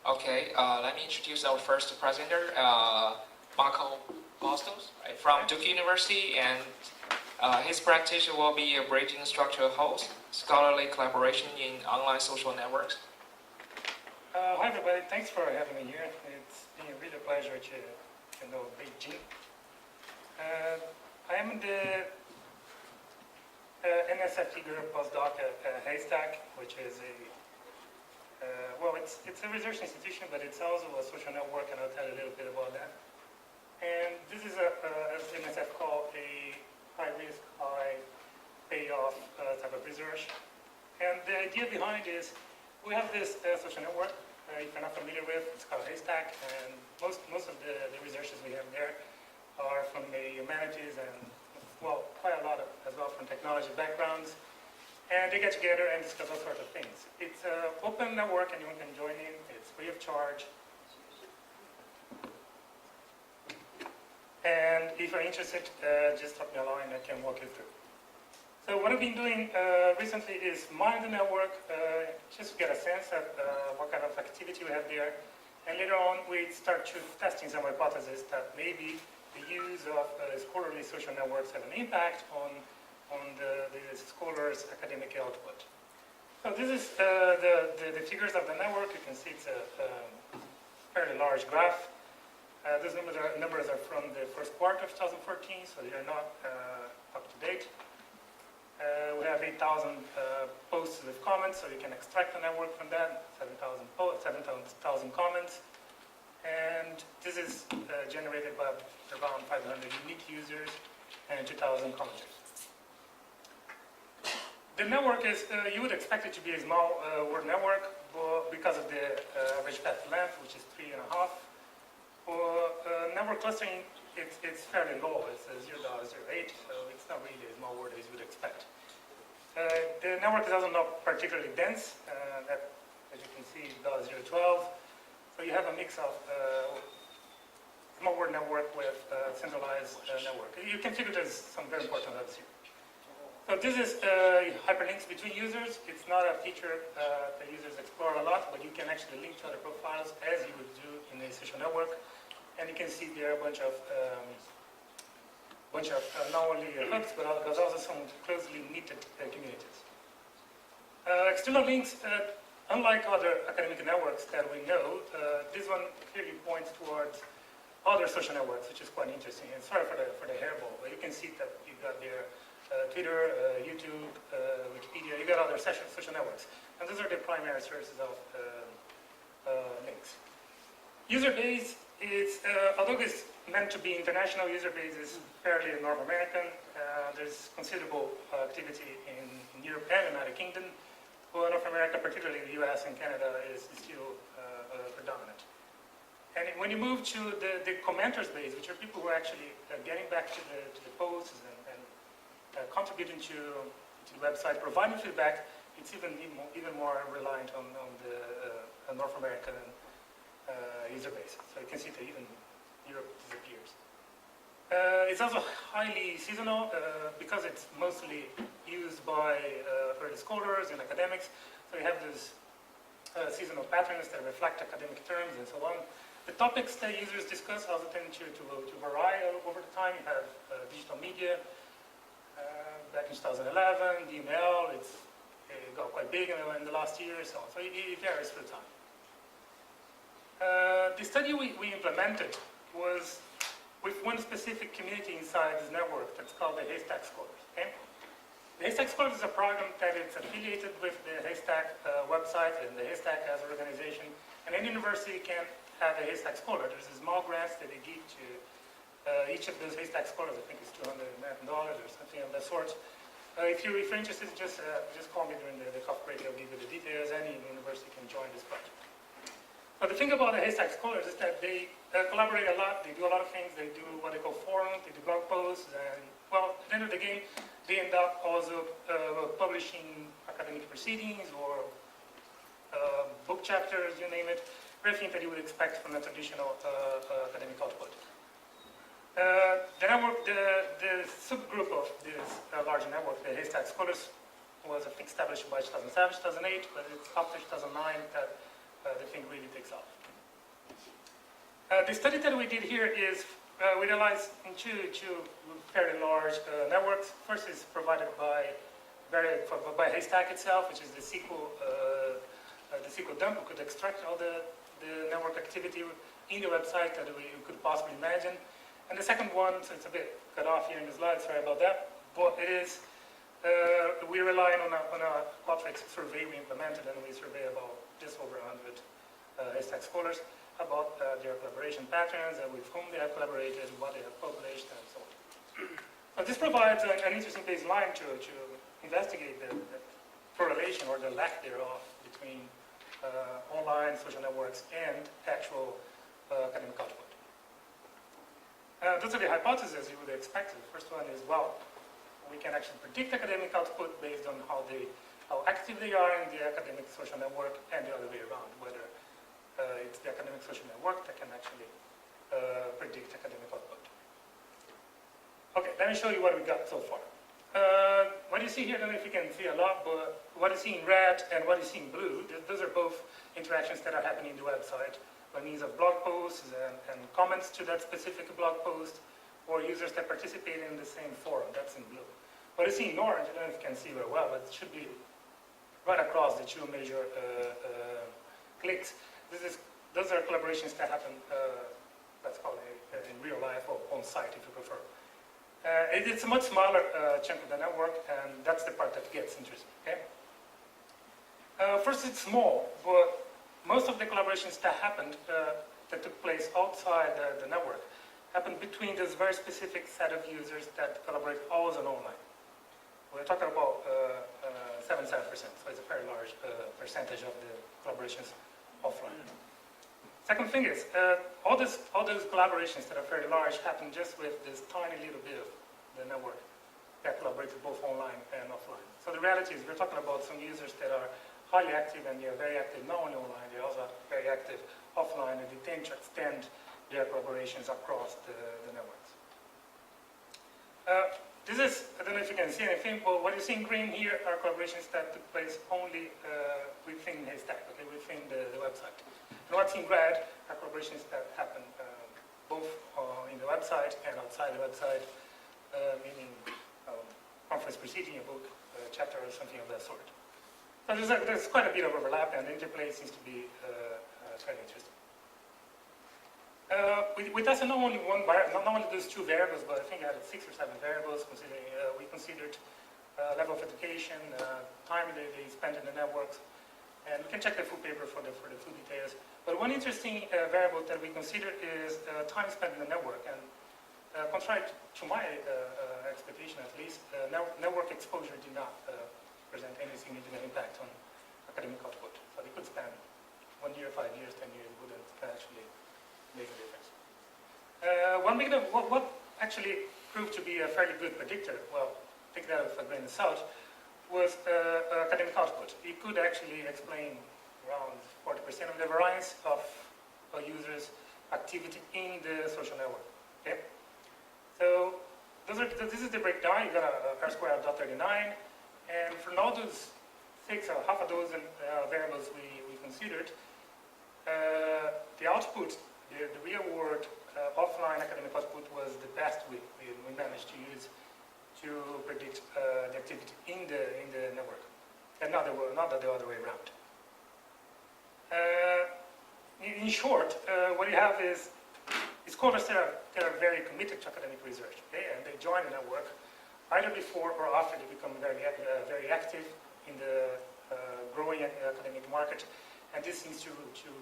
Okay, let me introduce our first presenter, Marco Bastos, right, from Duke University, and his practice will be a bridging structural host, scholarly collaboration in online social networks. Hi everybody, thanks for having me here. It's been a real pleasure to know Beijing. I am the NSFT group postdoc at Haystack, which is it's a research institution, but it's also a social network, and I'll tell you a little bit about that. And this is, as NSF call, a high-risk, high-payoff type of research. And the idea behind it is we have this social network, if you're not familiar with, it's called Haystack, and most of the researchers we have there are from the humanities and, well, quite a lot of, as well from technology backgrounds. And they get together and discuss all sorts of things. It's an open network, anyone can join in. It's free of charge. And if you're interested, just drop me a line, I can walk you through. So what I've been doing recently is mine the network, just to get a sense of what kind of activity we have there. And later on, we start testing some hypotheses that maybe the use of scholarly social networks have an impact on the scholar's academic output. So this is the figures of the network. You can see it's a fairly large graph. Those numbers are from the first quarter of 2014, so they are not up to date. We have 8,000 posts with comments, so you can extract the network from that, 7,000 comments. And this is generated by around 500 unique users and 2,000 commenters. The network is, you would expect it to be a small word network because of the average path length, which is 3.5. For network clustering, it's fairly low. It's 0.08, so it's not really a small word as you would expect. The network is also not particularly dense. That, as you can see, is 0.012. So you have a mix of small word network with centralized network. You can figure there's some very important hubs here. So this is hyperlinks between users. It's not a feature that users explore a lot, but you can actually link to other profiles as you would do in a social network. And you can see there are a bunch of not only hubs, but also some closely knitted communities. External links, unlike other academic networks that we know, this one clearly points towards other social networks, which is quite interesting. And sorry for the hairball, but you can see that you got there Twitter, YouTube, Wikipedia, you got other social networks. And those are the primary sources of links. User base is, although it's meant to be international, user base is fairly North American. There's considerable activity in Europe and the United Kingdom. Well, North America, particularly the US and Canada, is still predominant. And when you move to the commenters base, which are people who are actually getting back to the posts and contributing to the website, providing feedback, it's even more reliant on the North American user base. So you can see that even Europe disappears. It's also highly seasonal because it's mostly used by early scholars and academics. So you have these seasonal patterns that reflect academic terms and so on. The topics that users discuss also tend to vary over the time. You have digital media. Back in 2011, the email, it got quite big in the last year or so. So it varies through time. The study we implemented was with one specific community inside this network that's called the Haystack Scholars. Okay? The Haystack Scholars is a program that is affiliated with the Haystack website and the Haystack as an organization. And any university can have a Haystack Scholar. There's a small grants that they give to each of those Haystack Scholars. I think it's $200 American or something of that sort. If you're interested, just call me during the coffee break. I'll give you the details. Any university can join this project. But the thing about the Haystack Scholars is that they collaborate a lot. They do a lot of things. They do what they call forums. They do blog posts. And, well, at the end of the game, they end up also publishing academic proceedings or book chapters, you name it. Everything that you would expect from a traditional academic output. The network, the subgroup of this larger network, the Haystack Scholars, was I think established by 2007, 2008, but it's after 2009 that the thing really takes off. The study that we did here is we realized in two fairly large networks. First is provided by Haystack itself, which is the SQL dump. We could extract all the network activity in the website that we could possibly imagine. And the second one, so it's a bit cut off here in the slide, sorry about that, but it is, we rely on a Qualtrics survey we implemented, and we survey about just over 100 Haystack scholars about their collaboration patterns and with whom they have collaborated, what they have published, and so on. So this provides an interesting baseline to investigate the correlation or the lack thereof between online social networks and actual academic output. Those are the hypotheses you would expect. The first one is, well, we can actually predict academic output based on how active they are in the academic social network, and the other way around, whether it's the academic social network that can actually predict academic output. Okay, let me show you what we got so far. What you see here, I don't know if you can see a lot, but what you see in red and what you see in blue, those are both interactions that are happening in the website by means of blog posts and comments to that specific blog post, or users that participate in the same forum. That's in blue. What you see in orange, I don't know if you can see very well, but it should be right across the two major clicks. Those are collaborations that happen, let's call it in real life or on site, if you prefer. It's a much smaller chunk of the network, and that's the part that gets interesting. Okay? First, it's small, but most of the collaborations that happened, that took place outside the network, happened between this very specific set of users that collaborate always and online. We're talking about 77%, so it's a very large percentage of the collaborations offline. Second thing is, all those collaborations that are very large happen just with this tiny little bit of the network that collaborates both online and offline. So the reality is we're talking about some users that are highly active, and they're very active not only online, they're also very active offline, and they tend to extend their collaborations across the networks. This is, I don't know if you can see anything, but what you see in green here are collaborations that took place only within Haystack, okay, within the website. And what's in red are collaborations that happen both in the website and outside the website, meaning conference preceding a book, a chapter, or something of that sort. So there's quite a bit of overlap, and the interplay seems to be quite interesting. We tested not only those two variables, but I think I had 6 or 7 variables. Considering we considered level of education, time they spent in the networks, and we can check the full paper for the full details. But one interesting variable that we considered is time spent in the network, and contrary to my expectation at least, network exposure did not present any significant impact on academic output. So they could spend 1 year, 5 years, 10 years, wouldn't actually make a difference. What actually proved to be a fairly good predictor, well, take that with a grain of salt, was academic output. It could actually explain around 40% of the variance of a user's activity in the social network. Okay? So this is the breakdown. You got a R-square of 0.39, and for all those 6 or half a dozen variables we considered, the output, the real world offline academic output was the best we managed to use to predict the activity in the network, and not the other way around. In short, what you have is scholars that are very committed to academic research, okay? And they join the network either before or after they become very active in the growing academic market, and this seems to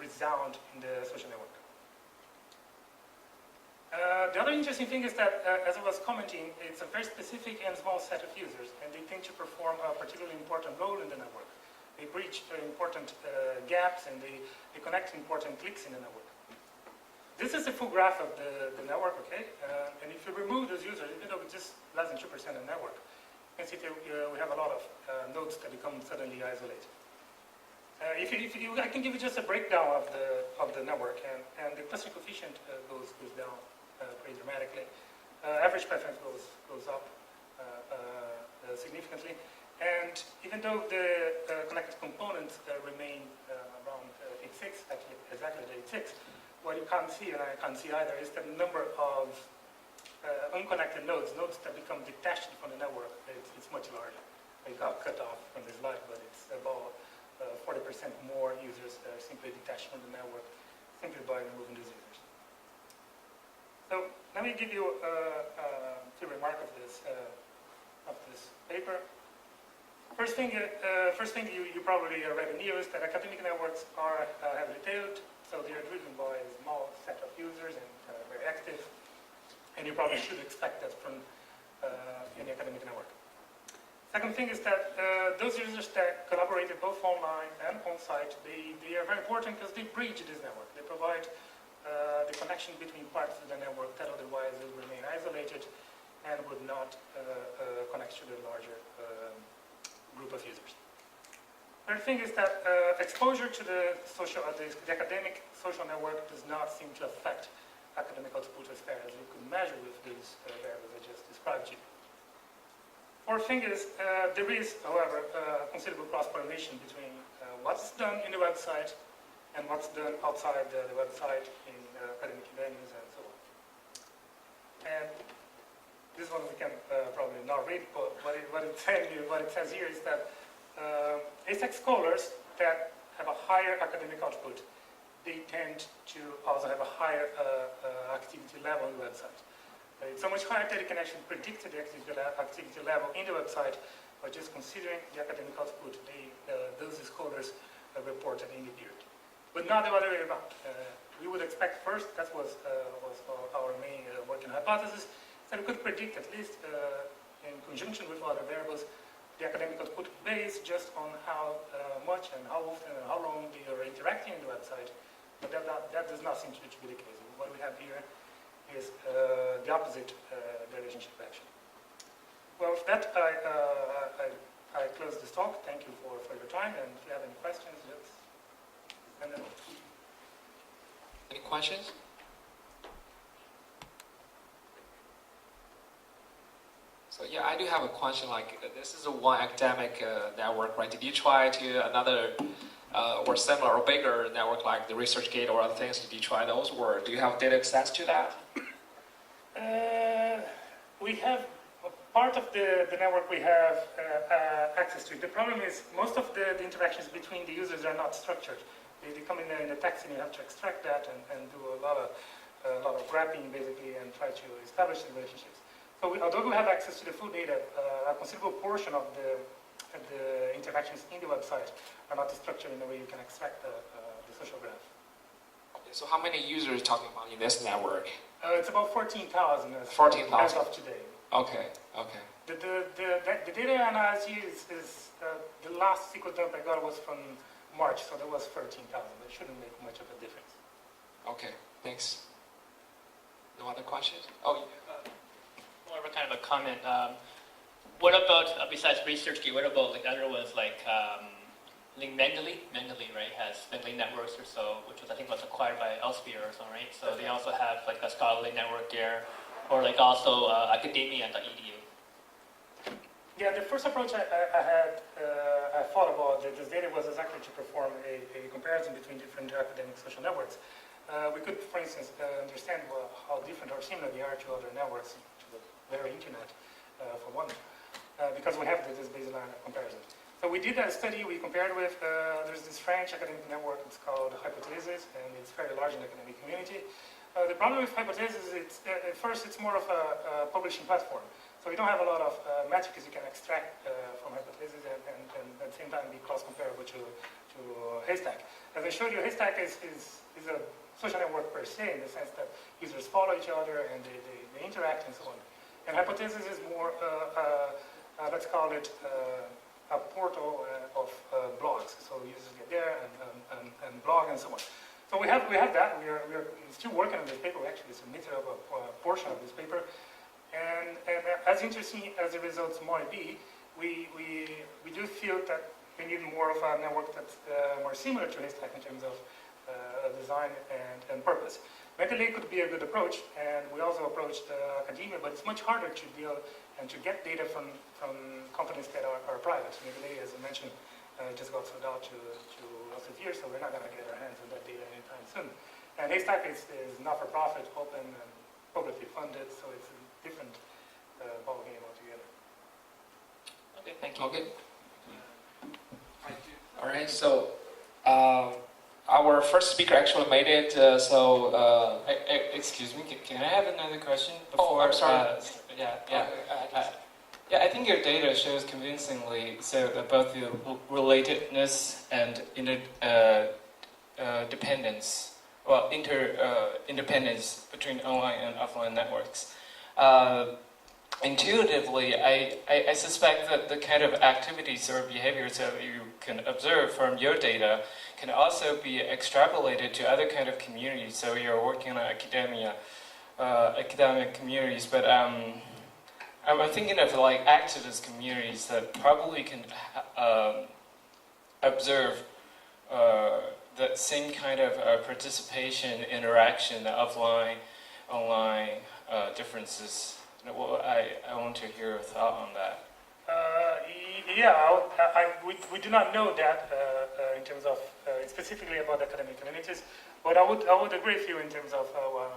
resound in the social network. The other interesting thing is that, as I was commenting, it's a very specific and small set of users, and they tend to perform a particularly important role in the network. They bridge important gaps, and they connect important clicks in the network. This is the full graph of the network, okay? And if you remove those users, even though it's just less than 2% of the network, you can see that we have a lot of nodes that become suddenly isolated. I can give you just a breakdown of the network, and the clustering coefficient goes down pretty dramatically. Average preference goes up significantly, and even though the connected components remain around 86, 86, actually exactly at 86. What you can't see, and I can't see either, is the number of unconnected nodes that become detached from the network. It's much larger. You got cut off from the slide, but it's about 40% more users that are simply detached from the network simply by removing these users. So let me give you a few remarks of this paper. First thing you probably already knew is that academic networks are heavily tailed, so they are driven by a small set of users and very active, and you probably should expect that from any academic network. Second thing is that those users that collaborated both online and on-site, they are very important because they bridge this network. They provide the connection between parts of the network that otherwise would remain isolated and would not connect to the larger group of users. Third thing is that exposure to the academic social network does not seem to affect academic output as far as you could measure with these variables I just described to you. Fourth thing is there is, however, considerable cross-correlation between what's done in the website and what's done outside the website in academic venues and so on. And this one we can probably not read, but what it says here is that ASEC scholars that have a higher academic output, they tend to also have a higher activity level on the website. It's so much higher that you can actually predict the activity level in the website by just considering the academic output those scholars reported in the period. But not the other way around. We would expect first, that was our main working hypothesis, that we could predict, at least in conjunction with other variables, the academic output based just on how much and how often and how long they are interacting in the website. But that does not seem to be the case. What we have here is the opposite relationship, actually. Well, with that, I close this talk. Thank you for your time, and if you have any questions, let's send them. Any questions? So yeah, I do have a question. Like, this is a one academic network, right? Did you try to another or similar or bigger network like the ResearchGate or other things? Did you try those, or do you have data access to that? We have part of the network we have access to. The problem is most of the interactions between the users are not structured. They come in the text, and you have to extract that and do a lot of graphing basically and try to establish the relationships. So although we have access to the full data, a considerable portion of the interactions in the website are not structured in a way you can extract the social graph. Okay, so how many users are you talking about in this network? It's about 14,000 as of today. Okay. The data I analyzed here is the last SQL dump I got was from March, so that was 13,000. That shouldn't make much of a difference. Okay, thanks. No other questions? Oh, more of a kind of a comment. What about, besides ResearchGate, what about like other ones like Mendeley, right, has Mendeley Networks or so, which was, I think was acquired by Elsevier or something, right? So they also have like a scholarly network there, or like also academia.edu. Yeah, the first approach I thought about this data was exactly to perform a comparison between different academic social networks. We could, for instance, understand how different or similar they are to other networks, to the very internet, for one, because we have this baseline comparison. So we did a study, we compared with, there's this French academic network, it's called Hypothesis, and it's very large in the academic community. The problem with Hypothesis is, at first, it's more of a publishing platform. So we don't have a lot of metrics you can extract from Hypothesis and at the same time be cross-comparable to Haystack. As I showed you, Haystack is a social network per se, in the sense that users follow each other and they interact and so on. And Hypothesis is more, let's call it, a portal of blogs. So users get there and blog and so on. So we have that. We are still working on this paper. We actually submitted a portion of this paper. And as interesting as the results might be, we do feel that we need more of a network that's more similar to Haystack in terms of design and purpose. Mendeley could be a good approach, and we also approached academia, but it's much harder to deal and to get data from companies that are private. Mendeley, as I mentioned, It just got sold out to Elsevier, so we're not going to get our hands on that data anytime soon. And Haystack is not-for-profit, open, and publicly funded, so it's a different ballgame altogether. Okay, thank you. Okay. All right. So our first speaker actually made it. Excuse me, can I have another question Oh, I'm sorry. Yeah, I think your data shows convincingly about the relatedness and interdependence between online and offline networks. Intuitively, I suspect that the kind of activities or behaviors that you can observe from your data can also be extrapolated to other kind of communities. So you're working on academic communities, but I'm thinking of like activist communities that probably can observe that same kind of participation, interaction, offline, online differences. Well, I want to hear your thought on that. We do not know that in terms of specifically about academic communities, but I would agree with you in terms of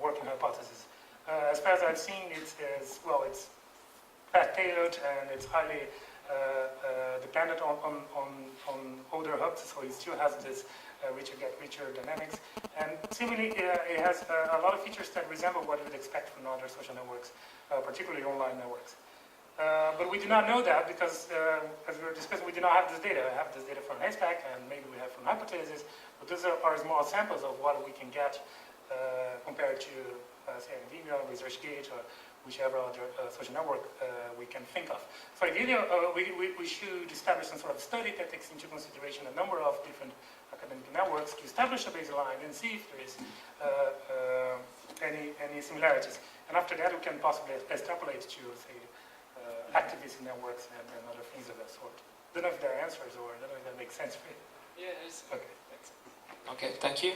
working hypothesis. As far as I've seen, it's tailored and it's highly dependent on older hubs, so it still has this richer dynamics. And similarly, it has a lot of features that resemble what you would expect from other social networks, particularly online networks. But we do not know that because, as we were discussing, we do not have this data. I have this data from Haystack, and maybe we have from hypotheses, but those are small samples of what we can get compared to, say, Vimeo, ResearchGate, or whichever other social network we can think of. For video, we should establish some sort of study that takes into consideration a number of different academic networks to establish a baseline and see if there is any similarities. And after that, we can possibly extrapolate to, say, activist networks and other things of that sort. Don't know if there are answers, or I don't know if that makes sense for you. Yeah, it's okay. Thanks. Okay. Thank you.